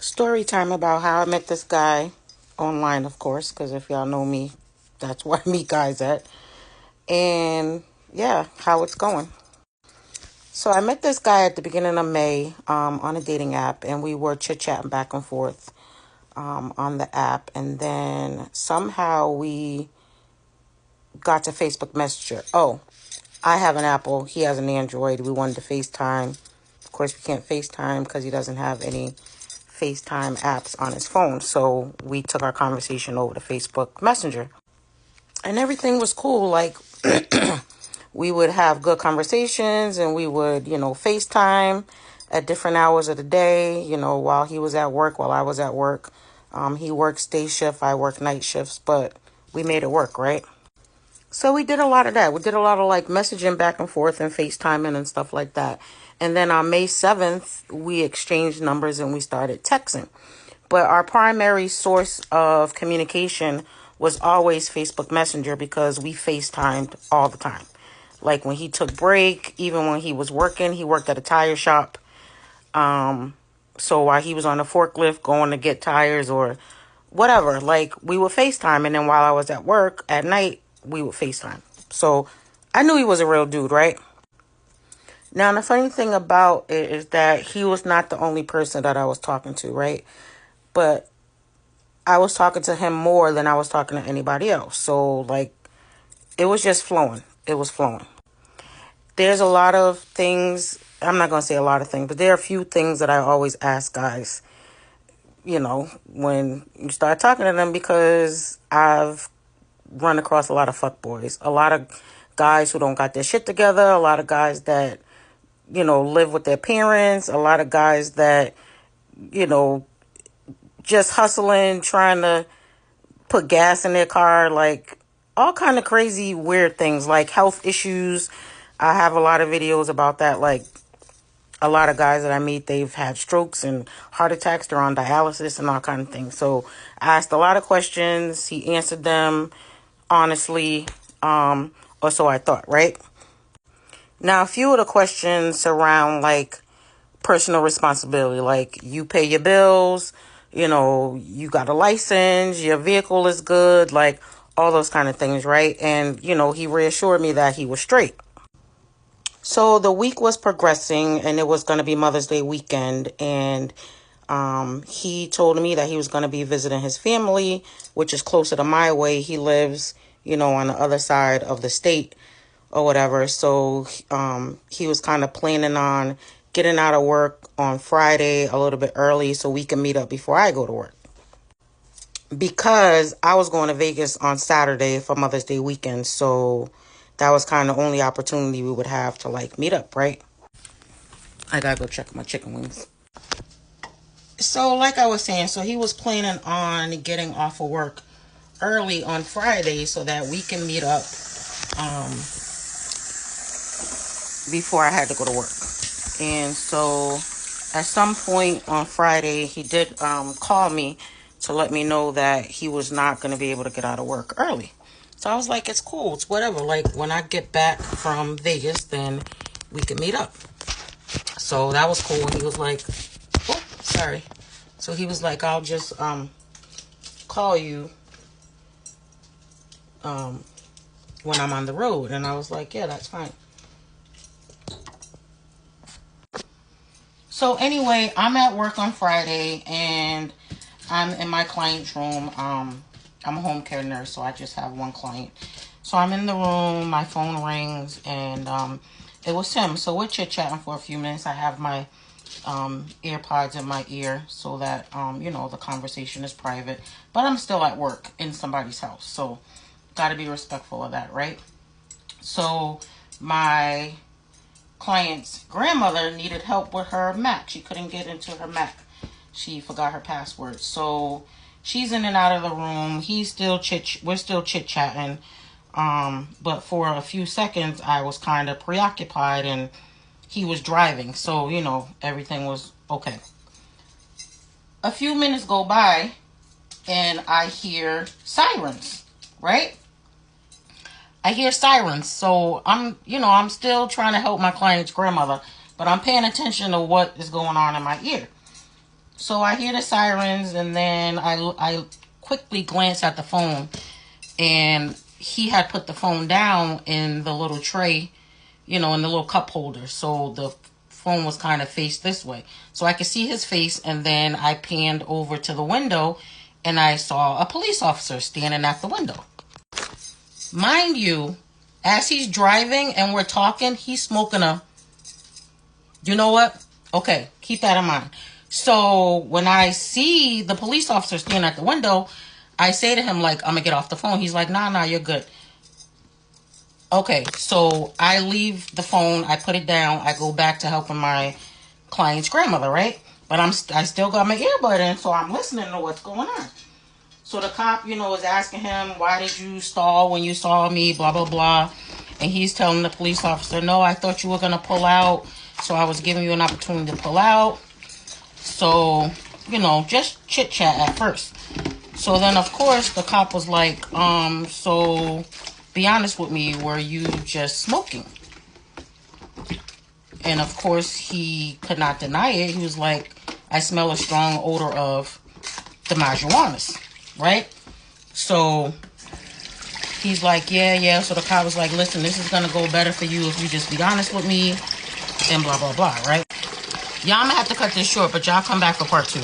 Story time about how I met this guy online, of course, because if y'all know me, that's where I meet guys at. And yeah, how it's going. So I met this guy at the beginning of May on a dating app, and we were chit chatting back and forth on the app. And then somehow we got to Facebook Messenger. Oh, I have an Apple. He has an Android. We wanted to FaceTime. Of course, we can't FaceTime because he doesn't have any FaceTime apps on his phone. So we took our conversation over to Facebook Messenger. And everything was cool. Like, we would have good conversations and we would, FaceTime at different hours of the day, while he was at work, while I was at work. He works day shift, I work night shifts, but we made it work, right? So we did a lot of that. We did a lot of like messaging back and forth and FaceTiming and stuff like that. And then on May 7th, we exchanged numbers and we started texting. But our primary source of communication was always Facebook Messenger because we FaceTimed all the time. Like when he took break, even when he was working, he worked at a tire shop. So while he was on the forklift going to get tires or whatever, like we would FaceTime. And then while I was at work at night, we would FaceTime. So I knew he was a real dude, right? Now, the funny thing about it is that he was not the only person that I was talking to, right? But I was talking to him more than I was talking to anybody else. So, like, it was just flowing. It was flowing. There's a lot of things. I'm not going to say a lot of things, but there are a few things that I always ask guys, when you start talking to them, because I've run across a lot of fuckboys, a lot of guys who don't got their shit together, a lot of guys that, live with their parents, a lot of guys that, just hustling, trying to put gas in their car, like all kind of crazy, weird things, like health issues. I have a lot of videos about that. Like a lot of guys that I meet, they've had strokes and heart attacks. They're on dialysis and all kind of things. So I asked a lot of questions. He answered them honestly, or so I thought, right? Now, a few of the questions surround like personal responsibility, like you pay your bills, you got a license, your vehicle is good, like all those kind of things, right? And, he reassured me that he was straight. So the week was progressing and it was going to be Mother's Day weekend. And he told me that he was going to be visiting his family, which is closer to my way. He lives, on the other side of the state or whatever. So he was kind of planning on getting out of work on Friday a little bit early so we can meet up before I go to work. Because I was going to Vegas on Saturday for Mother's Day weekend. So that was kind of the only opportunity we would have to like meet up, right? I gotta go check my chicken wings. So like I was saying, so he was planning on getting off of work early on Friday so that we can meet up before I had to go to work. And so at some point on Friday, he did call me to let me know that he was not going to be able to get out of work early. So I was like, it's cool. It's whatever. Like when I get back from Vegas, then we can meet up. So that was cool. And he was like, oh, sorry. So he was like, I'll just call you when I'm on the road. And I was like, yeah, that's fine. So anyway, I'm at work on Friday and I'm in my client's room. I'm a home care nurse, so I just have one client. So I'm in the room, my phone rings, and it was him. So we're chit-chatting for a few minutes. I have my earpods in my ear so that, the conversation is private. But I'm still at work in somebody's house, so got to be respectful of that, right? So my client's grandmother needed help with her Mac. She couldn't get into her Mac. She forgot her password. So she's in and out of the room. We're still chit-chatting. But for a few seconds, I was kind of preoccupied and he was driving. So, everything was okay. A few minutes go by and I hear sirens, right? I hear sirens. So I'm still trying to help my client's grandmother, but I'm paying attention to what is going on in my ear. So I hear the sirens, and then I quickly glance at the phone, and he had put the phone down in the little tray, in the little cup holder. So the phone was kind of faced this way. So I could see his face, and then I panned over to the window, and I saw a police officer standing at the window. Mind you, as he's driving and we're talking, he's smoking a... You know what? Okay, keep that in mind. So when I see the police officer standing at the window, I say to him, like, I'm gonna get off the phone. He's like, nah, you're good. Okay, so I leave the phone, I put it down, I go back to helping my client's grandmother, right? But I still got my earbud in, so I'm listening to what's going on. So the cop, is asking him, why did you stall when you saw me, blah, blah, blah. And he's telling the police officer, no, I thought you were going to pull out, so I was giving you an opportunity to pull out. So, just chit-chat at first. So then, of course, the cop was like, so be honest with me, were you just smoking? And of course, he could not deny it. He was like, I smell a strong odor of the marijuanas, right? So he's like, yeah. So the cop was like, listen, this is going to go better for you if you just be honest with me, and blah, blah, blah, right? Y'all, I'm going to have to cut this short, but y'all come back for part 2.